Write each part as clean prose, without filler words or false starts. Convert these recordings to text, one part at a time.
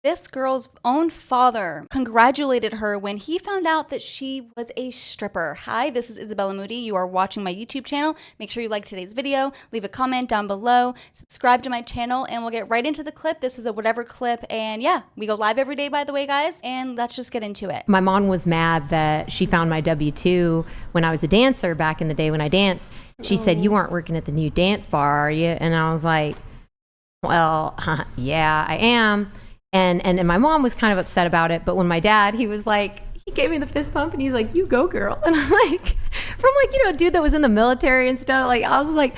This girl's own father congratulated her when he found out that she was a stripper. Hi, this is Isabella Moody. You are watching my YouTube channel. Make sure you like today's video, leave a comment down below, subscribe to my channel, and we'll get right into the clip. This is a whatever clip, and yeah, we go live every day, by the way, guys, and let's just get into it. My mom was mad that she found my W-2 when I was a dancer back in the day when I danced. She said, "You aren't working at the new dance bar, are you?" And I was like, well, yeah, I am. And my mom was kind of upset about it, but when my dad, he was like, he gave me the fist bump and he's like, "You go, girl." And I'm like, from like, you know, a dude that was in the military and stuff, like I was like,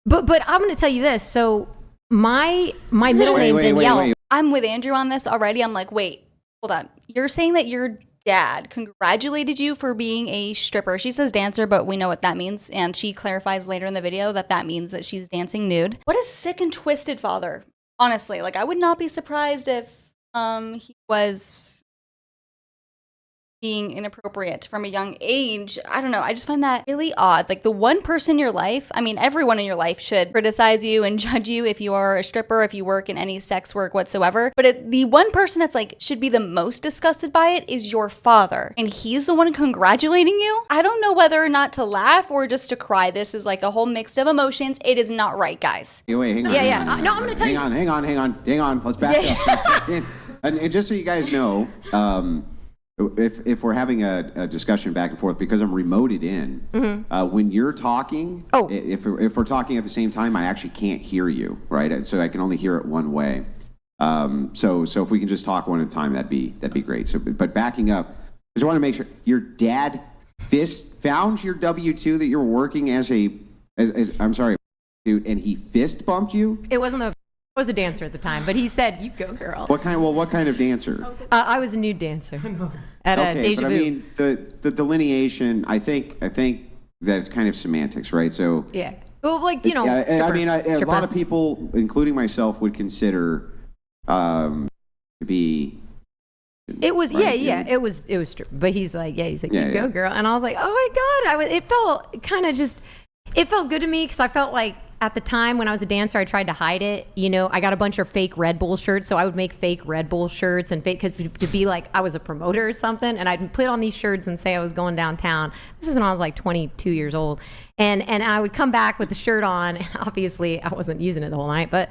but I'm gonna tell you this. So my middle name Danielle. I'm with Andrew on this already. I'm like, wait, hold on. You're saying that your dad congratulated you for being a stripper. She says dancer, but we know what that means. And she clarifies later in the video that that means that she's dancing nude. What a sick and twisted father. Honestly, like I would not be surprised if he was being inappropriate from a young age. I don't know. I just find that really odd. Like the one person in your life, I mean, everyone in your life should criticize you and judge you if you are a stripper, if you work in any sex work whatsoever. But the one person that's like should be the most disgusted by it is your father. And he's the one congratulating you. I don't know whether or not to laugh or just to cry. This is like a whole mix of emotions. It is not right, guys. Hey, wait, hang on. No, I'm going to tell you. Hang on. Let's back up for a second. And just so you guys know, if we're having a discussion back and forth, because I'm remoted in, when you're talking, if we're talking at the same time, I actually can't hear you, right? So I can only hear it one way. So if we can just talk one at a time, that'd be great. So, but backing up, I just want to make sure your dad found your W-2 that you're working as I'm sorry, dude, and he fist bumped you. It wasn't I was a dancer at the time, but he said, "You go, girl." What kind of dancer? I was a nude dancer at Deja Vu. I mean, the delineation, I think that it's kind of semantics, right? So yeah, well, like, you know, I mean, a lot of people, including myself, would consider to be. It was right? it was true. But he's like, you go, girl, and I was like, oh my god, it felt good to me because I felt like. At the time when I was a dancer, I tried to hide it. You know, I got a bunch of fake Red Bull shirts, so I would make fake Red Bull shirts and fake, because to be like I was a promoter or something, and I'd put on these shirts and say I was going downtown. This is when I was like 22 years old, and I would come back with the shirt on. And obviously, I wasn't using it the whole night, but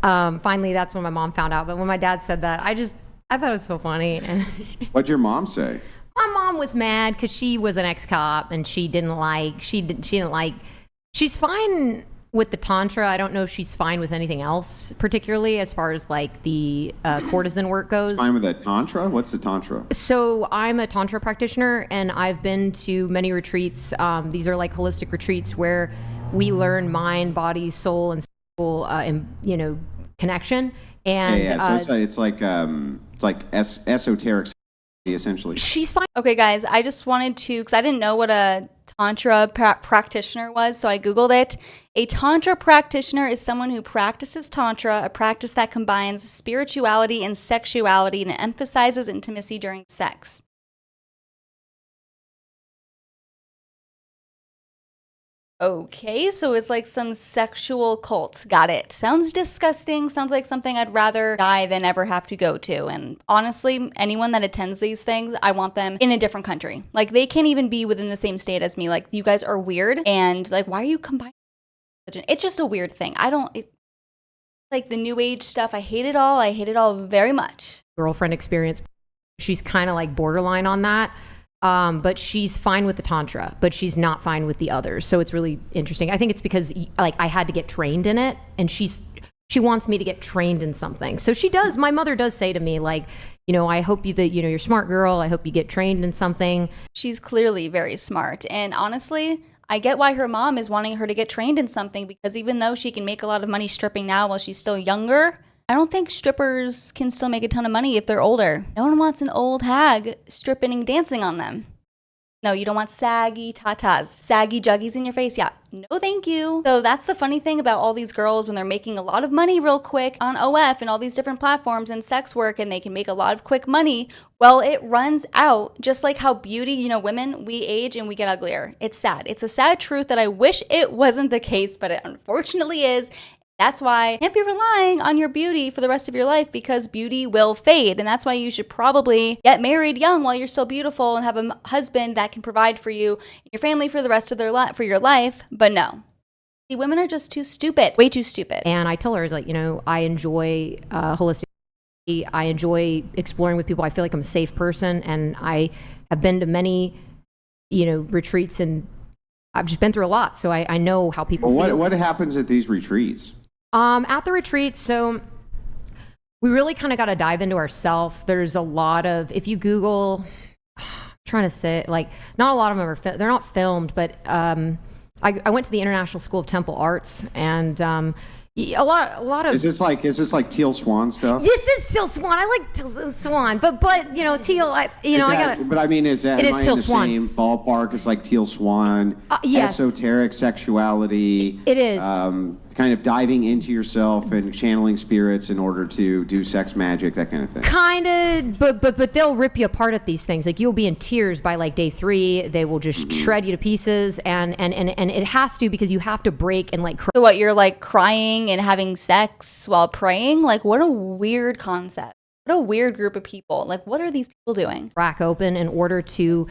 finally, that's when my mom found out. But when my dad said that, I thought it was so funny. And what'd your mom say? My mom was mad because she was an ex-cop and she didn't like. She's fine with the tantra. I don't know if she's fine with anything else, particularly as far as like the courtesan work goes. She's fine with the tantra? What's the tantra? So I'm a tantra practitioner, and I've been to many retreats. These are like holistic retreats where we learn mind, body, soul, and soul, connection. And so it's like esoteric, essentially. She's fine. Okay, guys, I just wanted to, because I didn't know what a Tantra practitioner was, so I Googled it. A Tantra practitioner is someone who practices Tantra, a practice that combines spirituality and sexuality and emphasizes intimacy during sex. Okay, so it's like some sexual cult. Got it. Sounds disgusting. Sounds like something I'd rather die than ever have to go to. And honestly, anyone that attends these things, I want them in a different country. Like, they can't even be within the same state as me. Like, you guys are weird. And like, why are you combining religion? It's just a weird thing. Like the new age stuff, I hate it all. I hate it all very much. Girlfriend experience. She's kind of like borderline on that. But she's fine with the tantra, but she's not fine with the others. So it's really interesting. I think it's because like I had to get trained in it, and she wants me to get trained in something. So she does. My mother does say to me, like, you know, I hope you're a smart girl. I hope you get trained in something. She's clearly very smart. And honestly, I get why her mom is wanting her to get trained in something, because even though she can make a lot of money stripping now while she's still younger, I don't think strippers can still make a ton of money if they're older. No one wants an old hag stripping and dancing on them. No, you don't want saggy tatas, saggy juggies in your face. Yeah, no thank you. So that's the funny thing about all these girls when they're making a lot of money real quick on OF and all these different platforms and sex work, and they can make a lot of quick money. Well, it runs out, just like how beauty, women, we age and we get uglier. It's sad. It's a sad truth that I wish it wasn't the case, but it unfortunately is. That's why you can't be relying on your beauty for the rest of your life, because beauty will fade. And that's why you should probably get married young while you're still beautiful and have a husband that can provide for you and your family for the rest of their life, for your life. But no. See, women are just too stupid, way too stupid. And I tell her, like, I enjoy holistic. I enjoy exploring with people. I feel like I'm a safe person, and I have been to many, retreats, and I've just been through a lot. So I know how people feel. What happens at these retreats? At the retreat, so we really kind of got to dive into ourselves. There's a lot of, if you Google, I'm trying to say, like, not a lot of them are, they're not filmed, but I went to the International School of Temple Arts, and a lot of. Is this like Teal Swan stuff? This is Teal Swan. I like Teal Swan, but Teal. I got. But I mean, is that it is Teal in the Swan. same ballpark as like Teal Swan? Yes. Esoteric sexuality. It is. Kind of diving into yourself and channeling spirits in order to do sex magic, that kind of thing. Kind of, but they'll rip you apart at these things. Like, you'll be in tears by like day 3. They will just shred you to pieces, and it has to, because you have to break and like. So what, you're like crying and having sex while praying? Like, what a weird concept. What a weird group of people. Like, what are these people doing? Crack open in order to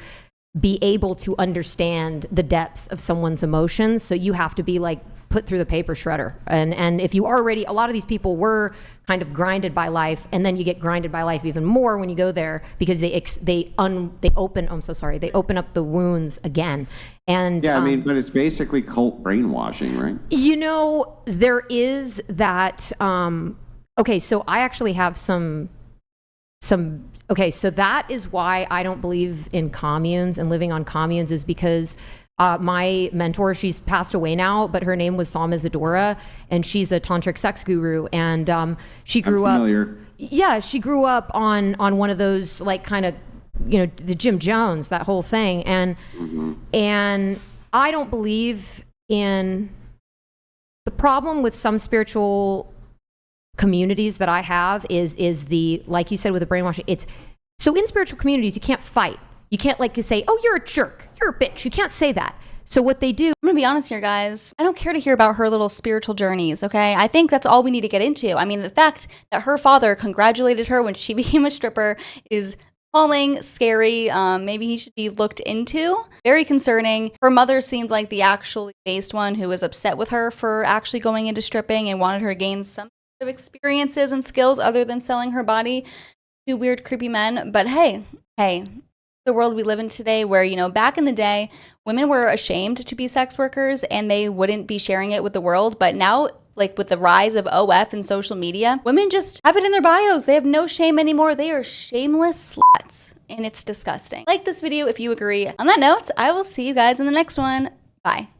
be able to understand the depths of someone's emotions. So you have to be like put through the paper shredder. And if you already, a lot of these people were kind of grinded by life, and then you get grinded by life even more when you go there, because they open up the wounds again. And yeah, I mean, but it's basically cult brainwashing, right? There is that. Okay, so I actually have some. Okay, so that is why I don't believe in communes and living on communes, is because my mentor, she's passed away now, but her name was Sam Isadora, and she's a tantric sex guru, and she grew up. Yeah, she grew up on one of those, like, kind of, the Jim Jones, that whole thing, and I don't believe in the problem with some spiritual communities that I have is the, like you said with the brainwashing, it's so in spiritual communities you can't fight. You can't say, oh, you're a jerk, you're a bitch. You can't say that. So what they do. I'm gonna be honest here, guys. I don't care to hear about her little spiritual journeys, okay? I think that's all we need to get into. I mean, the fact that her father congratulated her when she became a stripper is appalling, scary. Maybe he should be looked into. Very concerning. Her mother seemed like the actually based one who was upset with her for actually going into stripping and wanted her to gain some of experiences and skills other than selling her body to weird, creepy men. But hey, the world we live in today, where, back in the day, women were ashamed to be sex workers and they wouldn't be sharing it with the world. But now, like, with the rise of OF and social media, women just have it in their bios. They have no shame anymore. They are shameless sluts, and it's disgusting. Like this video if you agree. On that note, I will see you guys in the next one. Bye.